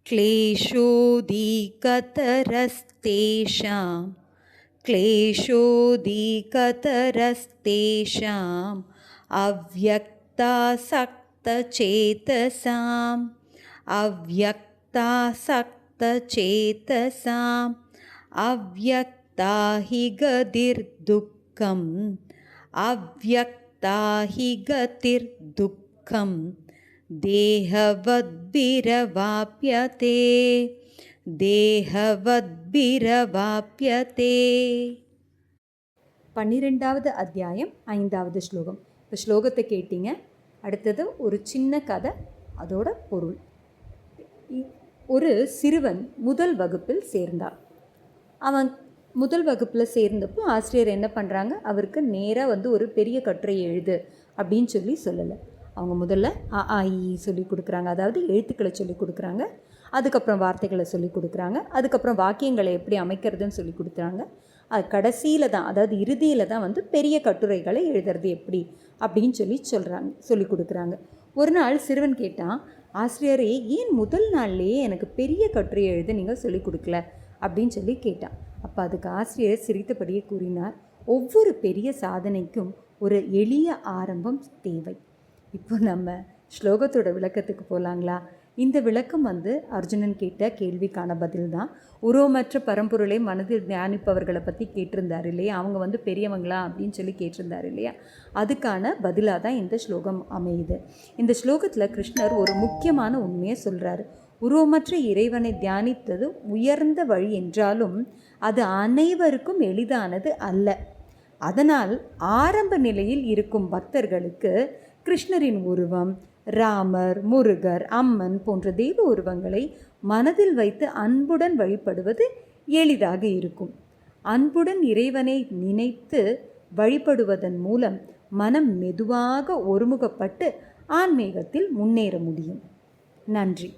क्लेशोऽधिकतरस्तेषाम् अव्यक्ता अव्यक्ता हि गतिर्दुःखं தேகவத்பிரவாப்யதே. 12வது அத்தியாயம் 5வது ஸ்லோகம். இப்போ ஸ்லோகத்தை கேட்டீங்க. அடுத்தது ஒரு சின்ன கதை, அதோட பொருள். ஒரு சிறுவன் முதல் வகுப்பில் சேர்ந்தான். அவன் முதல் வகுப்பில் சேர்ந்தப்போ ஆசிரியர் என்ன பண்ணுறாங்க, அவருக்கு நேராக ஒரு பெரிய கட்டுரை எழுது அப்படின்னு சொல்லலை. அவங்க முதல்ல சொல்லி கொடுக்குறாங்க, அதாவது எழுத்துக்களை சொல்லி கொடுக்குறாங்க. அதுக்கப்புறம் வார்த்தைகளை சொல்லி கொடுக்குறாங்க. அதுக்கப்புறம் வாக்கியங்களை எப்படி அமைக்கிறதுன்னு சொல்லி கொடுக்குறாங்க. அது கடைசியில் தான், அதாவது இறுதியில் தான் பெரிய கட்டுரைகளை எழுதுறது எப்படி அப்படின்னு சொல்லி கொடுக்குறாங்க. ஒரு நாள் சிறுவன் கேட்டான், ஆசிரியரே ஏன் முதல் நாள்லேயே எனக்கு பெரிய கட்டுரை எழுத நீங்கள் சொல்லிக் கொடுக்கல அப்படின்னு கேட்டான். அப்போ அதுக்கு ஆசிரியர் சிரித்தபடியே கூறினார், ஒவ்வொரு பெரிய சாதனைக்கும் ஒரு எளிய ஆரம்பம் தேவை. இப்போ நம்ம ஸ்லோகத்தோட விளக்கத்துக்கு போகலாங்களா? இந்த விளக்கம் அர்ஜுனன் கேட்ட கேள்விக்கான பதில் தான். உருவமற்ற பரம்பொருளை மனதில் தியானிப்பவர்களை பற்றி கேட்டிருந்தார் இல்லையா, அவங்க பெரியவங்களா அப்படின்னு கேட்டிருந்தார் இல்லையா, அதுக்கான பதிலாக தான் இந்த ஸ்லோகம் அமையுது. இந்த ஸ்லோகத்தில் கிருஷ்ணர் ஒரு முக்கியமான உண்மையை சொல்கிறாரு. உருவமற்ற இறைவனை தியானித்தது உயர்ந்த வழி என்றாலும் அது அனைவருக்கும் எளிதானது அல்ல. அதனால் ஆரம்ப நிலையில் இருக்கும் பக்தர்களுக்கு கிருஷ்ணரின் உருவம், ராமர், முருகர், அம்மன் போன்ற தெய்வ உருவங்களை மனதில் வைத்து அன்புடன் வழிபடுவது எளிதாக இருக்கும். அன்புடன் இறைவனை நினைத்து வழிபடுவதன் மூலம் மனம் மெதுவாக ஒருமுகப்பட்டு ஆன்மீகத்தில் முன்னேற முடியும். நன்றி.